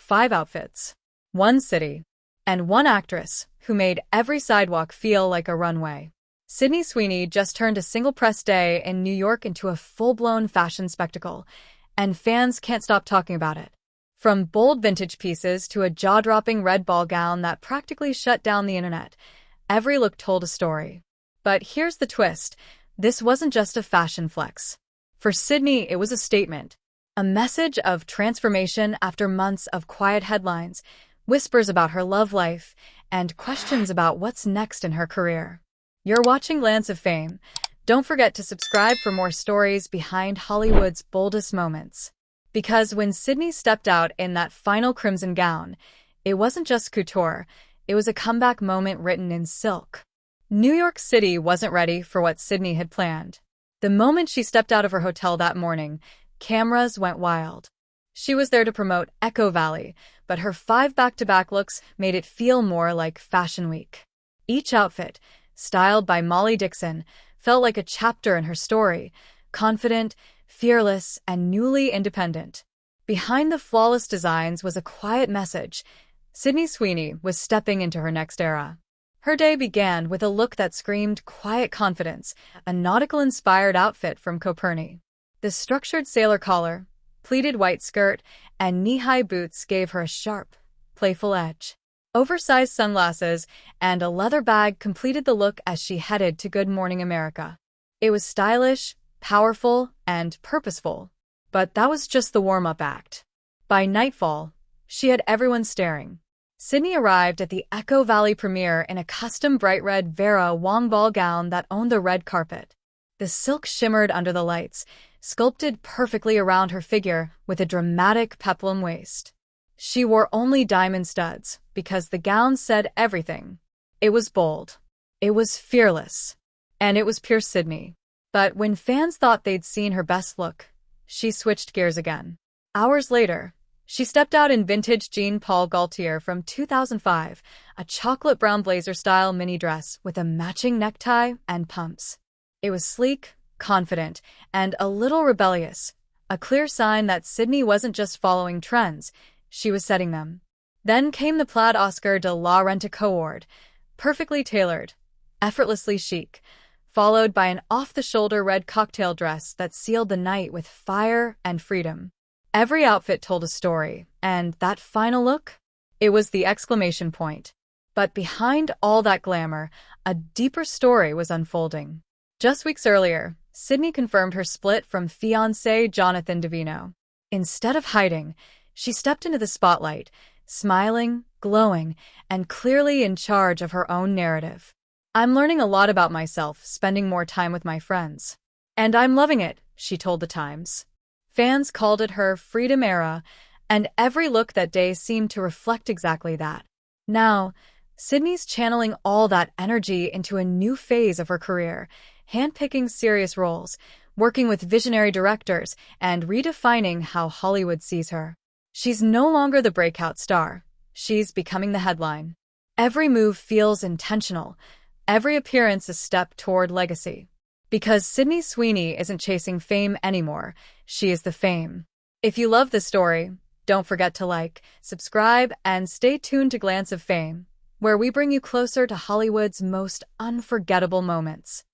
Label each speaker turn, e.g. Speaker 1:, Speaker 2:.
Speaker 1: 5 outfits, 1 city, and 1 actress who made every sidewalk feel like a runway. Sydney Sweeney just turned a single press day in New York into a full-blown fashion spectacle, and fans can't stop talking about it. From bold vintage pieces to a jaw-dropping red ball gown that practically shut down the internet, every look told a story. But here's the twist. This wasn't just a fashion flex. For Sydney, it was a statement. A message of transformation after months of quiet headlines, whispers about her love life, and questions about what's next in her career. You're watching Glance of Fame. Don't forget to subscribe for more stories behind Hollywood's boldest moments. Because when Sydney stepped out in that final crimson gown, it wasn't just couture, it was a comeback moment written in silk. New York City wasn't ready for what Sydney had planned. The moment she stepped out of her hotel that morning, cameras went wild. She was there to promote Echo Valley, but her 5 back-to-back looks made it feel more like Fashion Week. Each outfit, styled by Molly Dixon, felt like a chapter in her story, confident, fearless, and newly independent. Behind the flawless designs was a quiet message. Sydney Sweeney was stepping into her next era. Her day began with a look that screamed quiet confidence, a nautical-inspired outfit from Coperni. The structured sailor collar, pleated white skirt, and knee-high boots gave her a sharp, playful edge. Oversized sunglasses and a leather bag completed the look as she headed to Good Morning America. It was stylish, powerful, and purposeful. But that was just the warm-up act. By nightfall, she had everyone staring. Sydney arrived at the Echo Valley premiere in a custom bright red Vera Wang ball gown that owned the red carpet. The silk shimmered under the lights, sculpted perfectly around her figure with a dramatic peplum waist. She wore only diamond studs because the gown said everything. It was bold. It was fearless. And it was pure Sydney. But when fans thought they'd seen her best look, she switched gears again. Hours later, she stepped out in vintage Jean Paul Gaultier from 2005, a chocolate brown blazer-style mini dress with a matching necktie and pumps. It was sleek, confident, and a little rebellious, a clear sign that Sydney wasn't just following trends, she was setting them. Then came the plaid Oscar de la Renta cord, perfectly tailored, effortlessly chic, followed by an off-the-shoulder red cocktail dress that sealed the night with fire and freedom. Every outfit told a story, and that final look? It was the exclamation point. But behind all that glamour, a deeper story was unfolding. Just weeks earlier, Sydney confirmed her split from fiancé Jonathan Davino. Instead of hiding, she stepped into the spotlight, smiling, glowing, and clearly in charge of her own narrative. "I'm learning a lot about myself, spending more time with my friends. And I'm loving it," she told The Times. Fans called it her freedom era, and every look that day seemed to reflect exactly that. Now, Sydney's channeling all that energy into a new phase of her career, handpicking serious roles, working with visionary directors, and redefining how Hollywood sees her. She's no longer the breakout star. She's becoming the headline. Every move feels intentional. Every appearance a step toward legacy. Because Sydney Sweeney isn't chasing fame anymore, she is the fame. If you love this story, don't forget to like, subscribe, and stay tuned to Glance of Fame, where we bring you closer to Hollywood's most unforgettable moments.